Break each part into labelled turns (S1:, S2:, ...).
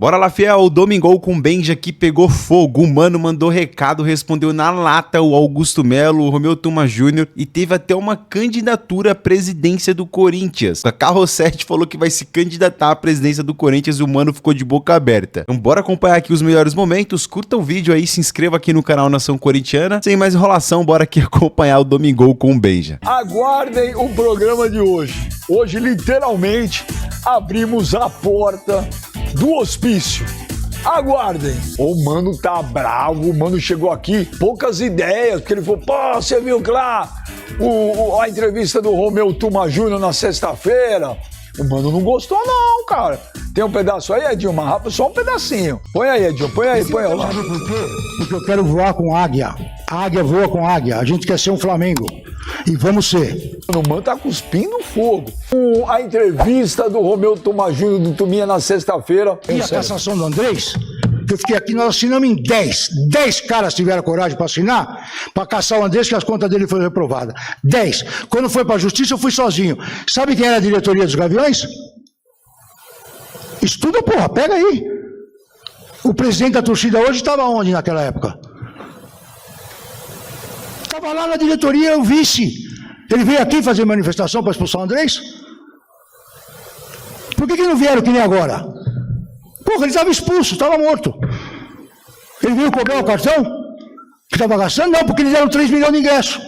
S1: Bora lá, fiel, o Domingol com o Benja que pegou fogo, o mano mandou recado, respondeu na lata o Augusto Melo, o Romeu Tuma Jr. e teve até uma candidatura à presidência do Corinthians. A Carrossete falou que vai se candidatar à presidência do Corinthians e o mano ficou de boca aberta. Então bora acompanhar aqui os melhores momentos, curta o vídeo aí, se inscreva aqui no canal Nação Corintiana. Sem mais enrolação, bora aqui acompanhar o Domingol com o Benja.
S2: Aguardem o programa de hoje. Hoje, literalmente, abrimos a porta do hospício. Aguardem. O mano tá bravo, o mano chegou aqui, poucas ideias, porque ele falou, pô, você viu que lá a entrevista do Romeu Tuma Jr. na sexta-feira? O mano não gostou não, cara. Tem um pedaço aí, Edinho? Uma rapa, só um pedacinho. Põe aí, Edinho, põe aí, põe aí.
S3: Sabe por quê? Porque eu quero voar com águia. A águia voa com águia. A gente quer ser um Flamengo. E vamos ser.
S2: O mano tá cuspindo fogo. A entrevista do Romeu Tuma Jr. do Tuminha na sexta-feira.
S3: E a cassação do Andrés, que eu fiquei aqui, nós assinamos em 10. 10 caras tiveram coragem para assinar, para caçar o Andrés, que as contas dele foram reprovadas. 10. Quando foi para a justiça, eu fui sozinho. Sabe quem era a diretoria dos Gaviões? Estuda, porra, pega aí. O presidente da torcida hoje estava onde naquela época? Estava lá na diretoria, o vice. Ele veio aqui fazer manifestação para expulsar o Andrés? Por que não vieram que nem agora? Porra, ele estava expulso, estava morto. Ele veio cobrar o cartão que estava gastando? Não, porque eles deram 3 milhões de ingresso.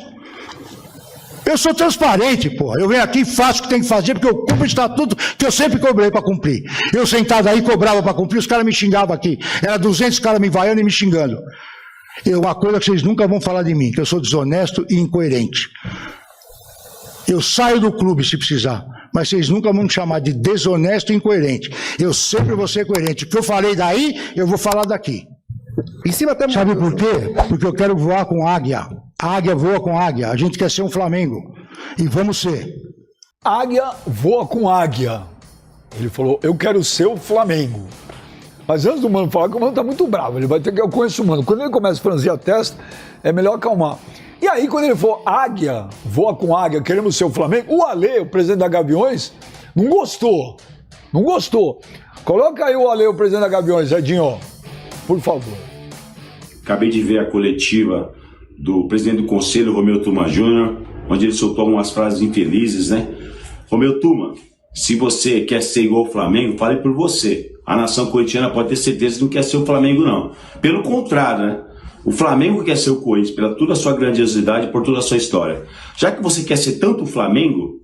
S3: Eu sou transparente, porra. Eu venho aqui, faço o que tem que fazer, porque eu cumpro o estatuto que eu sempre cobrei para cumprir. Eu sentado aí, cobrava para cumprir, os caras me xingavam aqui. Era 200 caras me vaiando e me xingando. Uma coisa que vocês nunca vão falar de mim, que eu sou desonesto e incoerente. Eu saio do clube se precisar, mas vocês nunca vão me chamar de desonesto e incoerente. Eu sempre vou ser coerente. O que eu falei daí, eu vou falar daqui. Em cima até. Sabe por quê? Porque eu quero voar com águia. A águia voa com águia. A gente quer ser um Flamengo. E vamos ser.
S2: Águia voa com águia. Ele falou, eu quero ser o Flamengo. Mas antes do mano falar, que o mano tá muito bravo. Ele vai ter que... Eu conheço o mano. Quando ele começa a franzir a testa, é melhor acalmar. E aí, quando ele falou, águia, voa com águia, queremos ser o Flamengo, o Ale, o presidente da Gaviões, não gostou. Não gostou. Coloca aí o Ale, o presidente da Gaviões, Edinho, por favor.
S4: Acabei de ver a coletiva do presidente do conselho, Romeu Tuma Jr., onde ele soltou umas frases infelizes, né? Romeu Tuma, se você quer ser igual ao Flamengo, fale por você. A nação corintiana pode ter certeza que não quer ser o Flamengo, não. Pelo contrário, né? O Flamengo quer ser o Corinthians, pela toda a sua grandiosidade, por toda a sua história. Já que você quer ser tanto o Flamengo,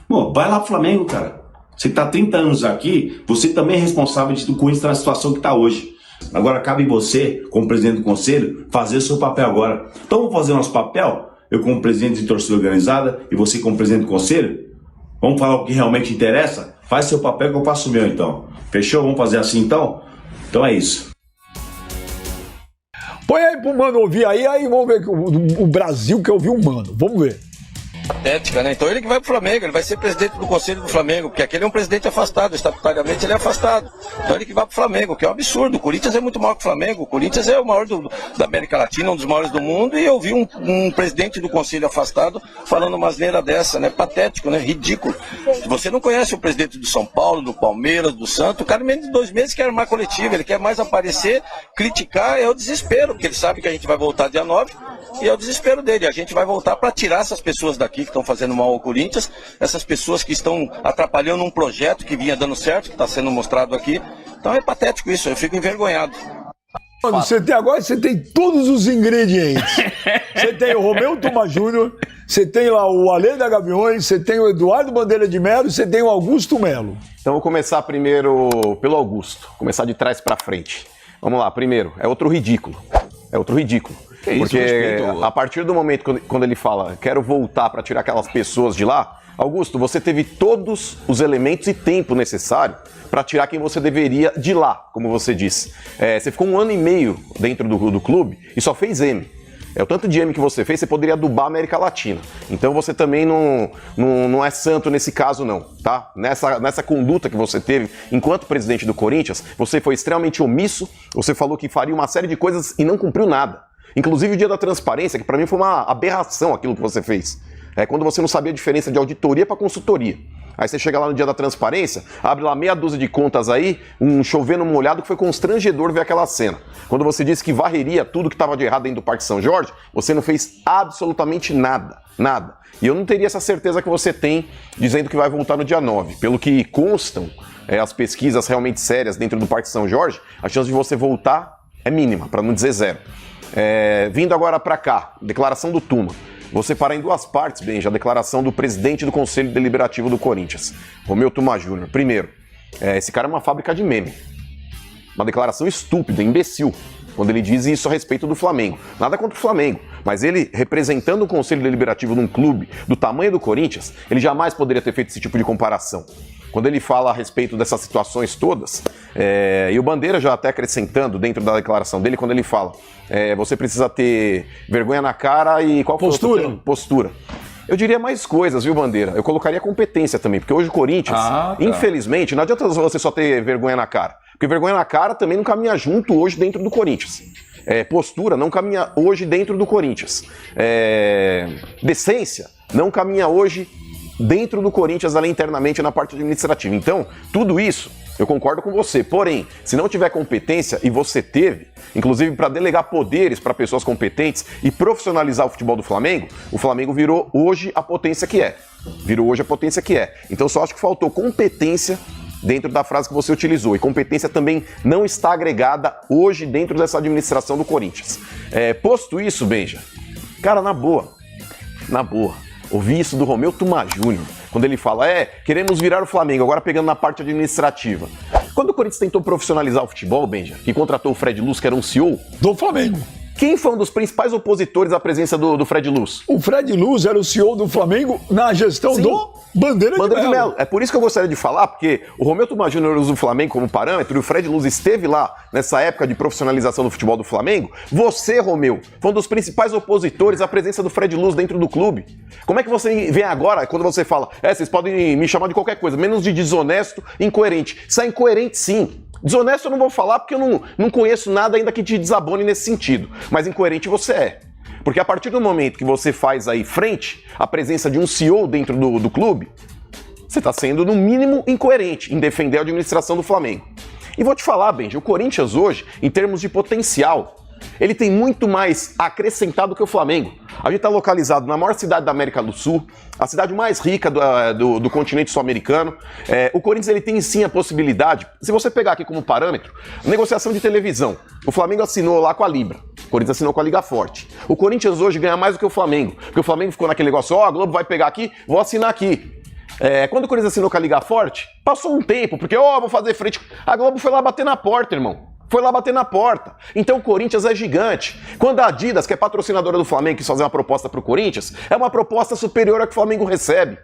S4: bom, vai lá pro Flamengo, cara. Você tá há 30 anos aqui, você também é responsável do Corinthians estar na situação que está hoje. Agora cabe você, como presidente do conselho, fazer o seu papel agora. Então vamos fazer o nosso papel? Eu como presidente de torcida organizada e você como presidente do conselho? Vamos falar o que realmente interessa? Faz seu papel que eu faço o meu então. Fechou? Vamos fazer assim então? Então é isso.
S2: Põe aí pro mano ouvir aí vamos ver o Brasil quer ouvir o mano. Vamos ver.
S5: Patética, né? Então ele que vai pro Flamengo, ele vai ser presidente do Conselho do Flamengo, porque aquele é um presidente afastado, estatutariamente ele é afastado. Então ele que vai pro Flamengo, que é um absurdo. O Corinthians é muito maior que o Flamengo, o Corinthians é o maior da América Latina, um dos maiores do mundo, e eu vi um presidente do Conselho afastado falando uma asneira dessa, né? Patético, né? Ridículo. Se você não conhece o presidente do São Paulo, do Palmeiras, do Santos, o cara em menos de 2 meses quer armar coletiva, ele quer mais aparecer, criticar, é o desespero, porque ele sabe que a gente vai voltar dia 9, e é o desespero dele. A gente vai voltar para tirar essas pessoas daqui que estão fazendo mal ao Corinthians, essas pessoas que estão atrapalhando um projeto que vinha dando certo, que está sendo mostrado aqui. Então é patético isso, eu fico envergonhado.
S2: Mano, você tem todos os ingredientes. Você tem o Romeu Tuma Jr., você tem lá o Ale da Gaviões, você tem o Eduardo Bandeira de Melo, você tem o Augusto Melo.
S6: Então vou começar primeiro pelo Augusto, começar de trás para frente. Vamos lá, primeiro, é outro ridículo. É outro ridículo. Porque a partir do momento quando ele fala quero voltar para tirar aquelas pessoas de lá, Augusto, você teve todos os elementos e tempo necessário para tirar quem você deveria de lá, como você disse. Você ficou 1 ano e meio dentro do clube e só fez M. O tanto de M que você fez, você poderia adubar a América Latina. Então você também não é santo nesse caso não, tá? Nessa conduta que você teve enquanto presidente do Corinthians, você foi extremamente omisso, você falou que faria uma série de coisas e não cumpriu nada. Inclusive o dia da transparência, que para mim foi uma aberração aquilo que você fez. É quando você não sabia a diferença de auditoria para consultoria. Aí você chega lá no dia da transparência, abre lá meia dúzia de contas aí, um chovendo molhado, que foi constrangedor ver aquela cena. Quando você disse que varreria tudo que estava de errado dentro do Parque São Jorge, você não fez absolutamente nada, nada. E eu não teria essa certeza que você tem dizendo que vai voltar no dia 9. Pelo que constam as pesquisas realmente sérias dentro do Parque São Jorge, a chance de você voltar é mínima, para não dizer zero. Vindo agora para cá, declaração do Tuma. Vou separar em duas partes, Benja, a declaração do presidente do Conselho Deliberativo do Corinthians, Romeu Tuma Júnior. Primeiro, esse cara é uma fábrica de meme. Uma declaração estúpida, imbecil, quando ele diz isso a respeito do Flamengo. Nada contra o Flamengo, mas ele, representando o Conselho Deliberativo de um clube do tamanho do Corinthians, ele jamais poderia ter feito esse tipo de comparação. Quando ele fala a respeito dessas situações todas, e o Bandeira já até acrescentando dentro da declaração dele, quando ele fala, você precisa ter vergonha na cara e qual foi
S2: postura?
S6: Postura. Eu diria mais coisas, viu, Bandeira? Eu colocaria competência também, porque hoje o Corinthians, infelizmente, não adianta você só ter vergonha na cara, porque vergonha na cara também não caminha junto hoje dentro do Corinthians. Postura não caminha hoje dentro do Corinthians. Decência não caminha hoje dentro do Corinthians, ali internamente na parte administrativa. Então, tudo isso, eu concordo com você. Porém, se não tiver competência, e você teve, inclusive para delegar poderes para pessoas competentes e profissionalizar o futebol do Flamengo, o Flamengo virou hoje a potência que é. Então, só acho que faltou competência dentro da frase que você utilizou. E competência também não está agregada hoje dentro dessa administração do Corinthians. Posto isso, Benja, cara, na boa, ouvi isso do Romeu Tuma Júnior, quando ele fala, queremos virar o Flamengo, agora pegando na parte administrativa. Quando o Corinthians tentou profissionalizar o futebol, Benja, que contratou o Fred Luz, que era um CEO
S2: do Flamengo.
S6: Quem foi um dos principais opositores à presença do Fred Luz?
S2: O Fred Luz era o CEO do Flamengo na gestão do Bandeira de Melo.
S6: É por isso que eu gostaria de falar, porque o Romeu Tuma Júnior usa o Flamengo como parâmetro e o Fred Luz esteve lá nessa época de profissionalização do futebol do Flamengo. Você, Romeu, foi um dos principais opositores à presença do Fred Luz dentro do clube. Como é que você vem agora, quando você fala, vocês podem me chamar de qualquer coisa, menos de desonesto, incoerente. Isso é incoerente, sim. Desonesto eu não vou falar porque eu não conheço nada ainda que te desabone nesse sentido. Mas incoerente você é. Porque a partir do momento que você faz aí frente à presença de um CEO dentro do clube, você está sendo, no mínimo, incoerente em defender a administração do Flamengo. E vou te falar, Benji, o Corinthians hoje, em termos de potencial, ele tem muito mais acrescentado que o Flamengo. A gente está localizado na maior cidade da América do Sul, a cidade mais rica do continente sul-americano. O Corinthians ele tem sim a possibilidade, se você pegar aqui como parâmetro, negociação de televisão. O Flamengo assinou lá com a Libra, o Corinthians assinou com a Liga Forte. O Corinthians hoje ganha mais do que o Flamengo, porque o Flamengo ficou naquele negócio, a Globo vai pegar aqui, vou assinar aqui. Quando o Corinthians assinou com a Liga Forte, passou um tempo, porque vou fazer frente. A Globo foi lá bater na porta, irmão. Foi lá bater na porta. Então o Corinthians é gigante. Quando a Adidas, que é patrocinadora do Flamengo, quis fazer uma proposta pro Corinthians, é uma proposta superior à que o Flamengo recebe.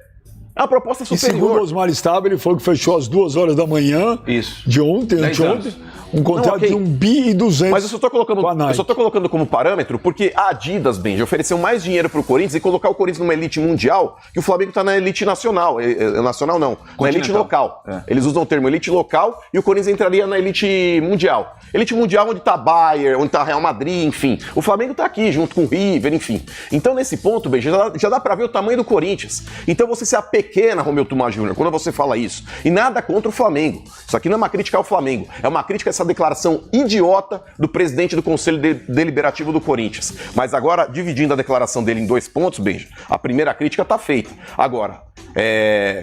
S6: É uma proposta superior.
S2: E segundo o Osmar Stabile, ele falou que fechou às 2 horas da manhã de ontem, anteontem, um contrato de 1,2 bi.
S6: Mas eu só tô colocando como parâmetro porque a Adidas, Benji, ofereceu mais dinheiro pro Corinthians e colocar o Corinthians numa elite mundial, que o Flamengo tá na elite nacional. Nacional não, na elite local. Eles usam o termo elite local e o Corinthians entraria na elite mundial. Elite mundial onde tá Bayern, onde tá Real Madrid, enfim. O Flamengo tá aqui, junto com o River, enfim. Então, nesse ponto, Benji, já dá pra ver o tamanho do Corinthians. Então, você se apequena, Romeu Tuma Júnior, quando você fala isso. E nada contra o Flamengo. Isso aqui não é uma crítica ao Flamengo. É uma crítica a essa declaração idiota do presidente do Conselho Deliberativo do Corinthians. Mas agora, dividindo a declaração dele em 2 pontos, Benji, a primeira crítica tá feita. Agora,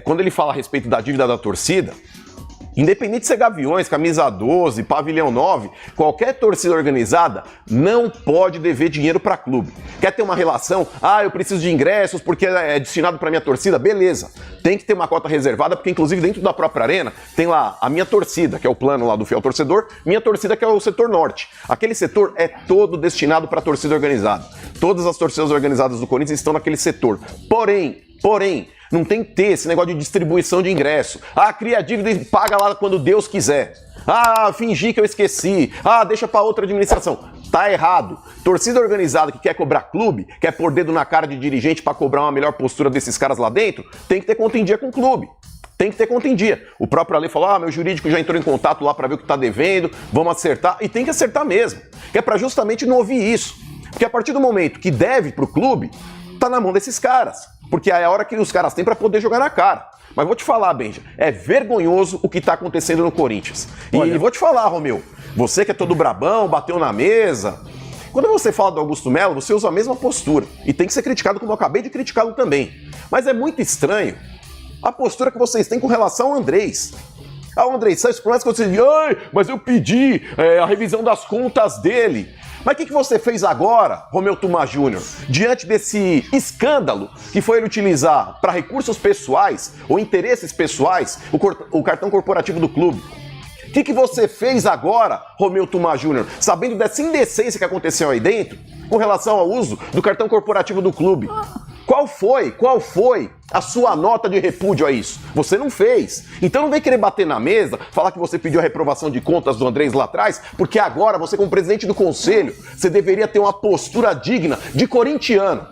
S6: quando ele fala a respeito da dívida da torcida, independente de ser Gaviões, Camisa 12, Pavilhão 9, qualquer torcida organizada não pode dever dinheiro para clube. Quer ter uma relação? Eu preciso de ingressos porque é destinado para minha torcida? Beleza. Tem que ter uma cota reservada, porque inclusive dentro da própria arena tem lá a minha torcida, que é o plano lá do Fiel Torcedor, minha torcida que é o setor norte. Aquele setor é todo destinado para a torcida organizada. Todas as torcidas organizadas do Corinthians estão naquele setor. Porém, não tem que ter esse negócio de distribuição de ingresso. Cria dívida e paga lá quando Deus quiser. Fingir que eu esqueci. Deixa pra outra administração. Tá errado. Torcida organizada que quer cobrar clube, quer pôr dedo na cara de dirigente pra cobrar uma melhor postura desses caras lá dentro, tem que ter conta em dia com o clube. Tem que ter conta em dia. O próprio Ale falou, meu jurídico já entrou em contato lá pra ver o que tá devendo, vamos acertar. E tem que acertar mesmo. Que é pra justamente não ouvir isso. Porque a partir do momento que deve pro clube, tá na mão desses caras. Porque é a hora que os caras têm para poder jogar na cara. Mas vou te falar, Benja, é vergonhoso o que tá acontecendo no Corinthians. E vou te falar, Romeu, você que é todo brabão, bateu na mesa... Quando você fala do Augusto Melo, você usa a mesma postura. E tem que ser criticado como eu acabei de criticá-lo também. Mas é muito estranho a postura que vocês têm com relação ao Andrés. O Andrés Santos, por mais que você diga, mas eu pedi a revisão das contas dele. Mas o que você fez agora, Romeu Tuma Júnior, diante desse escândalo que foi ele utilizar para recursos pessoais ou interesses pessoais o cartão corporativo do clube? O que você fez agora, Romeu Tuma Júnior, sabendo dessa indecência que aconteceu aí dentro, com relação ao uso do cartão corporativo do clube? Qual foi a sua nota de repúdio a isso? Você não fez. Então não vem querer bater na mesa, falar que você pediu a reprovação de contas do Andrés lá atrás, porque agora você, como presidente do conselho, você deveria ter uma postura digna de corintiano.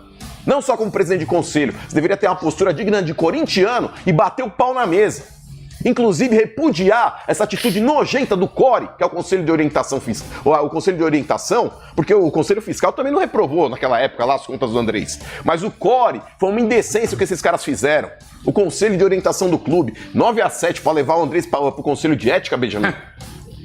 S6: Não só como presidente de conselho, você deveria ter uma postura digna de corintiano e bater o pau na mesa. Inclusive repudiar essa atitude nojenta do CORE, que é o Conselho de Orientação Fiscal, o Conselho de Orientação, porque o Conselho Fiscal também não reprovou naquela época lá as contas do Andrés. Mas o CORE foi uma indecência o que esses caras fizeram. O Conselho de Orientação do clube, 9-7 para levar o Andrés para o Conselho de Ética, Benjamin.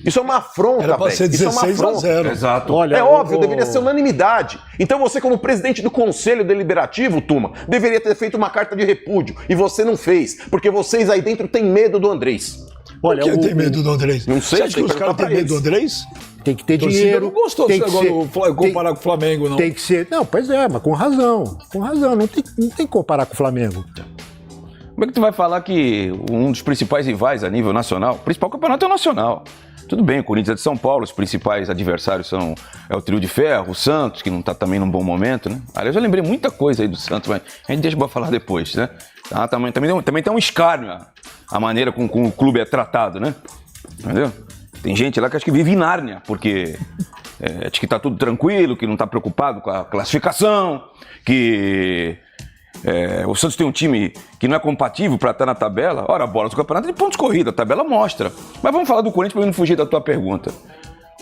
S6: Isso é uma afronta,
S2: Era pra ser 16-0.
S7: Exato.
S6: Olha, é óbvio, deveria ser unanimidade. Então você, como presidente do Conselho Deliberativo, Tuma, deveria ter feito uma carta de repúdio. E você não fez, porque vocês aí dentro têm medo do Andrés.
S2: Olha, por que tem medo do Andrés?
S6: Não sei,
S2: você acha que os caras têm medo do Andrés?
S3: Tem que ter
S2: Você
S3: dinheiro.
S2: não gostou
S3: tem
S2: desse
S3: que
S2: negócio comparar com o Flamengo, não?
S3: Tem que ser. Não, pois é, mas com razão. Com razão. Não tem que comparar com o Flamengo.
S7: Como é que tu vai falar que um dos principais rivais a nível nacional, o principal campeonato é o nacional? Tudo bem, o Corinthians é de São Paulo, os principais adversários é o Trio de Ferro, o Santos, que não tá também num bom momento, né? Aliás, eu lembrei muita coisa aí do Santos, mas a gente deixa pra falar depois, né? Também tem um escárnio a maneira com o clube é tratado, né? Entendeu? Tem gente lá que acho que vive em Nárnia, porque acho que tá tudo tranquilo, que não tá preocupado com a classificação, que... o Santos tem um time que não é compatível para estar na tabela. Ora, a bola do campeonato é de pontos corridos, a tabela mostra. Mas vamos falar do Corinthians para não fugir da tua pergunta.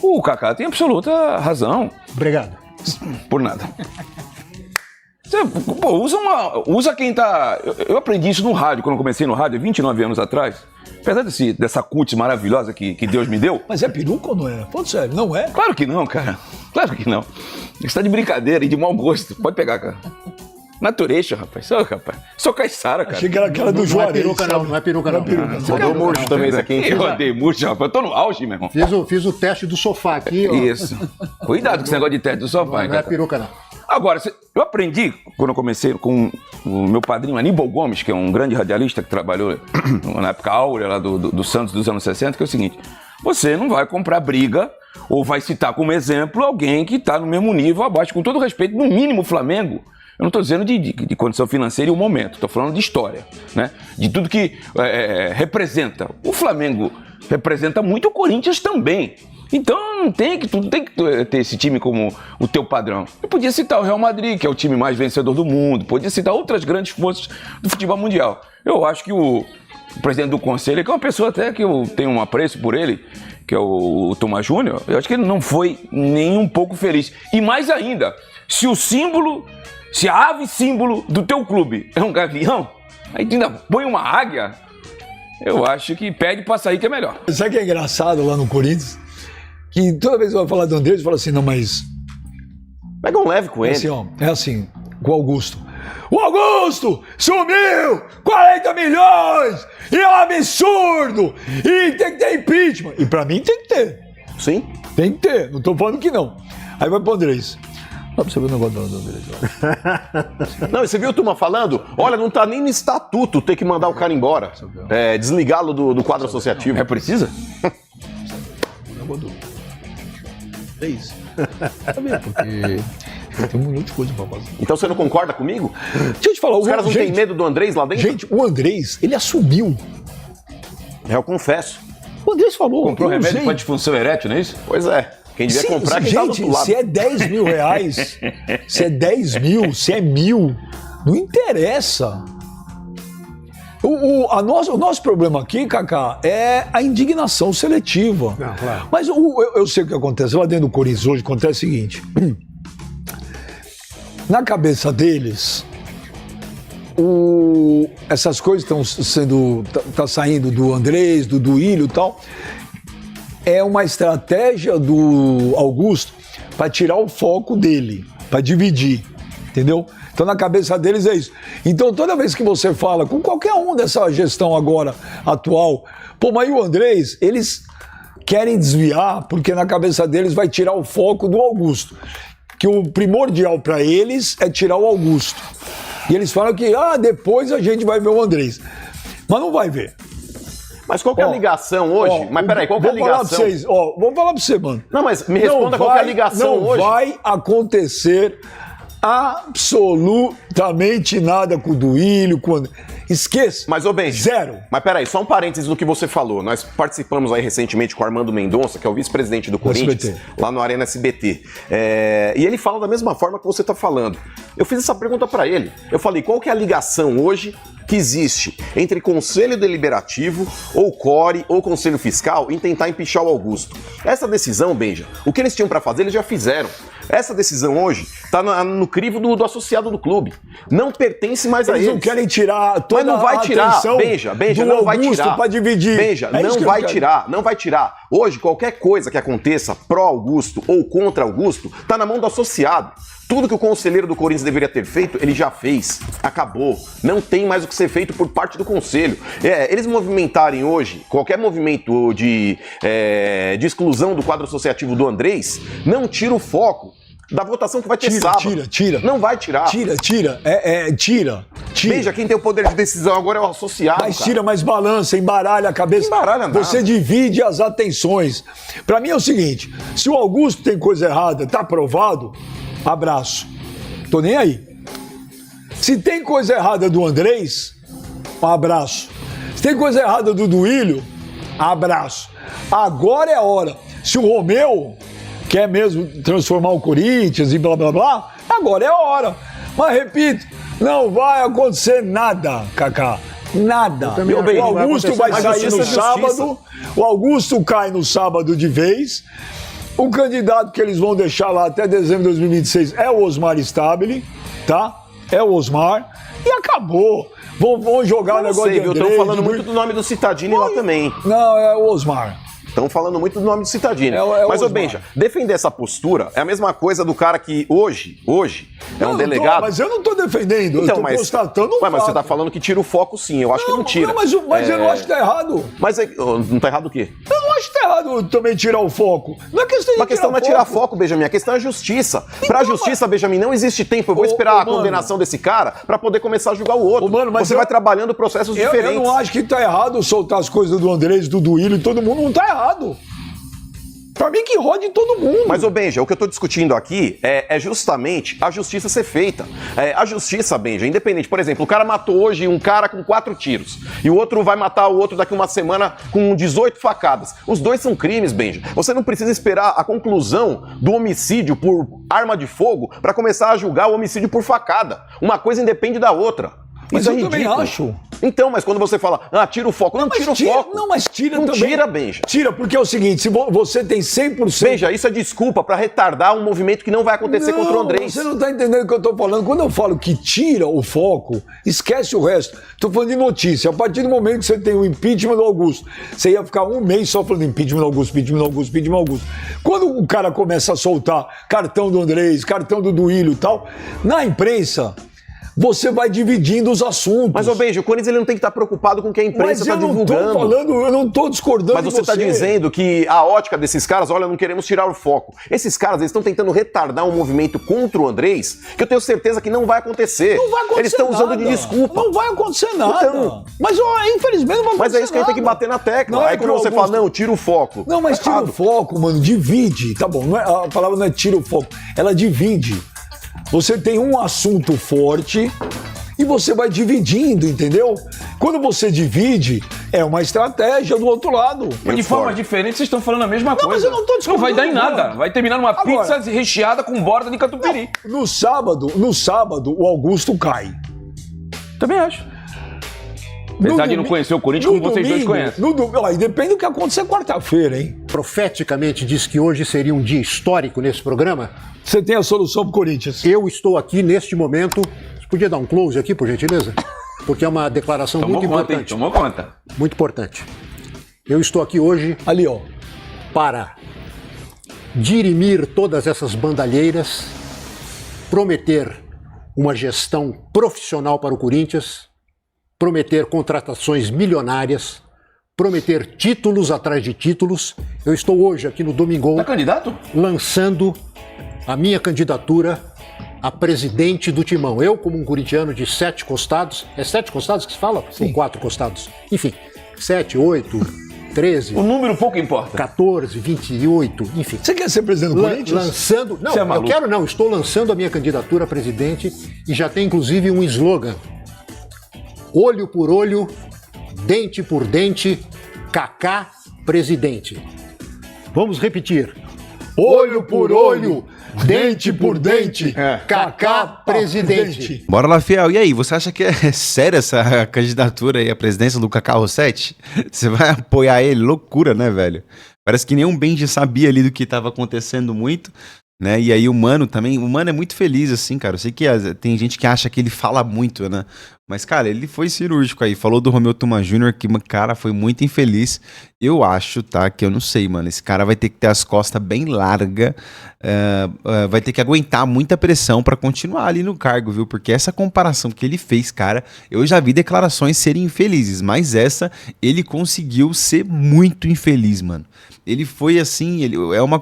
S7: O Kaká tem absoluta razão.
S3: Obrigado.
S7: Por nada. Pô, usa quem tá... Eu aprendi isso no rádio, quando eu comecei no rádio, 29 anos atrás. Apesar dessa cutis maravilhosa que Deus me deu.
S2: Mas é peruca ou não é? Falando sério, não é?
S7: Claro que não, cara. Claro que não. Você tá de brincadeira e de mau gosto. Pode pegar, cara. Natureza, rapaz. Sou caiçara, cara.
S2: Achei que era aquela do Juarez.
S3: Não é peruca, não. Não é peruca, não.
S6: Rodou murcho também isso aqui, hein?
S7: Eu andei murcho, rapaz. Eu tô no auge, meu irmão.
S3: Fiz o teste do sofá aqui, ó.
S7: Isso. Cuidado com esse negócio de teste do sofá,
S3: Não é peruca, não.
S7: Agora, eu aprendi, quando eu comecei com o meu padrinho Aníbal Gomes, que é um grande radialista que trabalhou na época áurea lá do Santos dos anos 60, que é o seguinte: você não vai comprar briga ou vai citar como exemplo alguém que está no mesmo nível abaixo, com todo respeito, no mínimo o Flamengo. Eu não estou dizendo de condição financeira e o momento, estou falando de história, né? De tudo que representa. O Flamengo representa muito, o Corinthians também. Então tu não tem que ter esse time como o teu padrão. Eu podia citar o Real Madrid, que é o time mais vencedor do mundo, podia citar outras grandes forças do futebol mundial. Eu acho que o presidente do conselho, que é uma pessoa até que eu tenho um apreço por ele, que é o Tuma Júnior, eu acho que ele não foi nem um pouco feliz. E mais ainda, se a ave símbolo do teu clube é um gavião, aí tu ainda põe uma águia, eu acho que pede pra sair que é melhor.
S2: Sabe o que é engraçado lá no Corinthians? Que toda vez que eu vou falar do Andrés, eu falo assim, não, mas...
S6: Pega um leve com ele.
S2: É assim, com o Augusto. O Augusto sumiu! 40 milhões! E é um absurdo! E tem que ter impeachment! E pra mim tem que ter.
S6: Sim.
S2: Tem que ter, não tô falando que não. Aí vai pro Andrés. Dá pra você ver o negócio do Andrés.
S6: Não, e você viu o Tuma falando? Olha, não tá nem no estatuto ter que mandar o cara embora. Desligá-lo do quadro associativo.
S7: Precisa?
S2: É isso. Porque tem um monte de coisa pra fazer.
S6: Então você não concorda comigo?
S2: Deixa eu te falar.
S6: Os caras não têm medo do Andrés lá dentro?
S2: Gente, o Andrés, ele assumiu.
S6: Eu confesso.
S2: O Andrés falou.
S7: Comprou remédio para disfunção erétil, não é isso?
S6: Pois é. Quem devia comprar, quem tá do outro lado.
S2: Se é 10 mil reais, se é 10 mil, se é 1.000, não interessa. O nosso problema aqui, Kaká, é a indignação seletiva.
S3: Não, claro.
S2: Mas eu sei o que acontece. Lá dentro do Corinthians hoje acontece o seguinte. Na cabeça deles, essas coisas estão sendo. Tá saindo do Andrés, do Duílio e tal. É uma estratégia do Augusto para tirar o foco dele, para dividir, entendeu? Então na cabeça deles é isso. Então toda vez que você fala com qualquer um dessa gestão agora atual, pô, mas e o Andrés, eles querem desviar porque na cabeça deles vai tirar o foco do Augusto. Que o primordial para eles é tirar o Augusto. E eles falam que depois a gente vai ver o Andrés. Mas não vai ver.
S6: Mas qual que é a ligação hoje? Mas peraí, qual que é a ligação?
S2: Vou falar pra você, mano.
S6: Não, mas me responda qual que é a ligação hoje.
S2: Não vai acontecer absolutamente nada com o Duílio, esqueça.
S6: Mas, ô Ben,
S2: zero.
S6: Mas peraí, só um parênteses do que você falou. Nós participamos aí recentemente com o Armando Mendonça, que é o vice-presidente do Corinthians, lá no Arena SBT. E ele fala da mesma forma que você tá falando. Eu fiz essa pergunta pra ele. Eu falei, qual que é a ligação hoje que existe entre Conselho Deliberativo, ou CORE, ou Conselho Fiscal, em tentar empichar o Augusto? Essa decisão, Benja, o que eles tinham pra fazer, eles já fizeram. Essa decisão hoje tá no crivo do associado do clube. Não pertence mais a eles.
S2: Eles não querem tirar toda
S6: não vai
S2: a
S6: tirar,
S2: atenção
S6: Benja,
S2: do
S6: não
S2: Augusto
S6: vai tirar.
S2: Pra dividir.
S6: Benja, não vai tirar, não vai tirar. Hoje, qualquer coisa que aconteça pró-Augusto ou contra Augusto, tá na mão do associado. Tudo que o conselheiro do Corinthians deveria ter feito, ele já fez. Acabou. Não tem mais o que ser feito por parte do conselho. Eles movimentarem hoje qualquer movimento de exclusão do quadro associativo do Andrés, não tira o foco da votação que vai ter sábado.
S2: Tira. Não vai tirar. Tira. Tira.
S6: Veja, quem tem o poder de decisão agora é o associado.
S2: Mas tira, mas balança, embaralha a cabeça.
S6: Embaralha nada.
S2: Você divide as atenções. Pra mim é o seguinte, se o Augusto tem coisa errada, tá aprovado, abraço. Tô nem aí. Se tem coisa errada do Andrés, um abraço. Se tem coisa errada do Duílio, abraço. Agora é a hora. Se o Romeu quer mesmo transformar o Corinthians e blá blá blá, agora é a hora. Mas repito, não vai acontecer nada, Kaká. Nada. O Augusto vai sair no sábado. O Augusto cai no sábado de vez. O candidato que eles vão deixar lá até dezembro de 2026 é o Osmar Stabile, tá? É o Osmar. E acabou. Vão jogar o negócio de Andrés.
S6: Estão falando muito do nome do Cittadini lá também.
S2: Não, é o Osmar.
S6: Estão falando muito do nome do Cittadini. Mas, ô Benja, defender essa postura é a mesma coisa do cara que hoje é um delegado...
S2: Mas eu não tô defendendo, eu tô constatando um fato.
S6: Mas você tá falando que tira o foco sim, eu acho que não tira.
S2: Não, mas eu não acho que tá errado.
S6: Mas não tá errado o quê?
S2: Eu não acho que tá errado também tirar o foco. Não é questão de
S6: a questão não é tirar foco, Benjamin, a questão é justiça. Pra justiça, Benjamin, não existe tempo. Eu vou esperar a condenação desse cara pra poder começar a julgar o outro. Você vai trabalhando processos diferentes.
S2: Eu não acho que tá errado soltar as coisas do Andrés, do Duílio e todo mundo, não tá errado. Pra mim que rode todo mundo.
S6: Mas, ô Benja, o que eu tô discutindo aqui é justamente a justiça ser feita. A justiça, Benja, independente. Por exemplo, o cara matou hoje um cara com 4 tiros. E o outro vai matar o outro daqui uma semana com 18 facadas. Os dois são crimes, Benja. Você não precisa esperar a conclusão do homicídio por arma de fogo pra começar a julgar o homicídio por facada. Uma coisa independe da outra.
S2: Mas eu também acho.
S6: Então, mas quando você fala, tira o foco, não tira o foco.
S2: Não, mas tira
S6: não
S2: também.
S6: Tira, Benja.
S2: Tira, porque é o seguinte, se você tem 100%...
S6: Benja, isso é desculpa pra retardar um movimento que não vai acontecer contra o Andrés.
S2: Você não tá entendendo o que eu tô falando. Quando eu falo que tira o foco, esquece o resto. Tô falando de notícia. A partir do momento que você tem o impeachment do Augusto, você ia ficar um mês só falando impeachment do Augusto, impeachment do Augusto, impeachment do Augusto. Quando o cara começa a soltar cartão do Andrés, cartão do Duílio e tal, na imprensa... Você vai dividindo os assuntos.
S6: Mas, ô Benja, o Corinthians ele não tem que estar preocupado com o que a imprensa está divulgando.
S2: Eu não tô discordando.
S6: Mas você está dizendo que a ótica desses caras, olha, não queremos tirar o foco. Esses caras, eles estão tentando retardar um movimento contra o Andrés, que eu tenho certeza que não vai acontecer.
S2: Não vai acontecer.
S6: Eles estão usando de desculpa.
S2: Não vai acontecer nada. Então, mas, infelizmente, não vai acontecer.
S6: Mas é isso que a gente tem que bater na tecla.
S2: Não,
S6: aí quando você fala, não, tira o foco.
S2: Não, mas tira o foco, mano, divide. Tá bom, a palavra não é tira o foco, ela divide. Você tem um assunto forte... E você vai dividindo, entendeu? Quando você divide, é uma estratégia do outro lado.
S7: Mas de forma diferente, vocês estão falando a mesma coisa.
S2: Mas eu não tô discutindo.
S7: Não vai dar em nada. Vai terminar numa pizza recheada com borda de catupiry.
S2: No sábado, o Augusto cai.
S7: Também acho. Apesar de não conhecer o Corinthians como vocês dois conhecem.
S2: E depende do que acontecer quarta-feira, hein?
S8: Profeticamente diz que hoje seria um dia histórico nesse programa.
S2: Você tem a solução pro Corinthians.
S8: Eu estou aqui neste momento. Podia dar um close aqui, por gentileza? porque é uma declaração
S7: Tomou
S8: muito
S7: conta, hein?
S8: importante.
S7: Tomou conta.
S8: Muito importante. Eu estou aqui hoje
S2: Ali, ó.
S8: para dirimir todas essas bandalheiras, prometer uma gestão profissional para o Corinthians, prometer contratações milionárias, prometer títulos atrás de títulos. Eu estou hoje aqui no Domingão
S7: Tá candidato?
S8: lançando a minha candidatura a presidente do Timão. Eu, como um corintiano de 7 costados, é 7 costados que se fala? Ou 4 costados? Enfim, 7, 8, 13,
S7: O número pouco importa.
S8: 14, 28, enfim.
S2: Você quer ser presidente do Corinthians?
S8: Lançando. Não,
S7: Você é
S8: eu
S7: maluco.
S8: quero não. Estou lançando a minha candidatura a presidente e já tem inclusive um slogan: olho por olho, dente por dente, Kaká presidente. Vamos repetir.
S2: Olho por olho, dente por dente,
S8: Kaká presidente.
S1: Bora lá, Fiel. E aí, você acha que é séria essa candidatura aí à presidência do Kaká Rossetti? Você vai apoiar ele? Loucura, né, velho? Parece que nem um Benji sabia ali do que tava acontecendo muito, né? E aí o Mano também, o Mano é muito feliz, assim, cara. Eu sei que tem gente que acha que ele fala muito, né? Mas, cara, ele foi cirúrgico aí. Falou do Romeu Tuma Jr., que, cara, foi muito infeliz. Eu acho, tá? Que eu não sei, mano. Esse cara vai ter que ter as costas bem largas. Vai ter que aguentar muita pressão pra continuar ali no cargo, viu? Porque essa comparação que ele fez, cara, eu já vi declarações serem infelizes. Mas essa, ele conseguiu ser muito infeliz, mano. Ele foi assim, é uma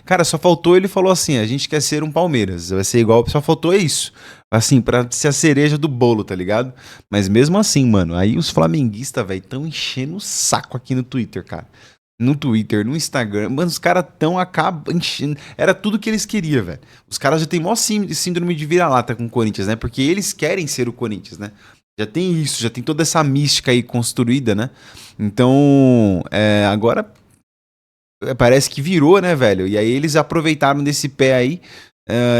S1: cara, só faltou, ele falou assim, a gente quer ser um Palmeiras, vai ser igual, só faltou isso. Assim, pra ser a cereja do bolo, tá ligado? Mas mesmo assim, mano, aí os flamenguistas, velho, tão enchendo o saco aqui no Twitter, cara. No Twitter, no Instagram, mano, os caras tão enchendo. Era tudo que eles queriam, velho. Os caras já tem mó síndrome de vira-lata com o Corinthians, né? Porque eles querem ser o Corinthians, né? Já tem isso, já tem toda essa mística aí construída, né? Então, agora parece que virou, né, velho? E aí eles aproveitaram desse pé aí,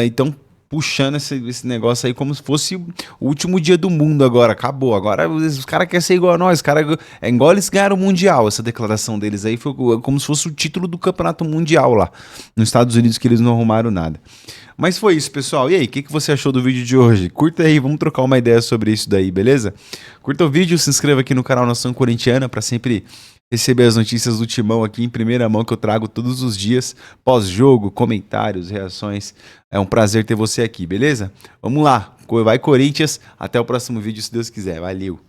S1: então puxando esse negócio aí como se fosse o último dia do mundo agora. Acabou. Agora os caras querem ser igual a nós. É igual eles ganharam o Mundial. Essa declaração deles aí foi como se fosse o título do Campeonato Mundial lá nos Estados Unidos, que eles não arrumaram nada. Mas foi isso, pessoal. E aí, o que você achou do vídeo de hoje? Curta aí, vamos trocar uma ideia sobre isso daí, beleza? Curta o vídeo, se inscreva aqui no canal Nação Corintiana para sempre receber as notícias do Timão aqui em primeira mão, que eu trago todos os dias, pós-jogo, comentários, reações. É um prazer ter você aqui, beleza? Vamos lá, vai Corinthians, até o próximo vídeo, se Deus quiser. Valeu!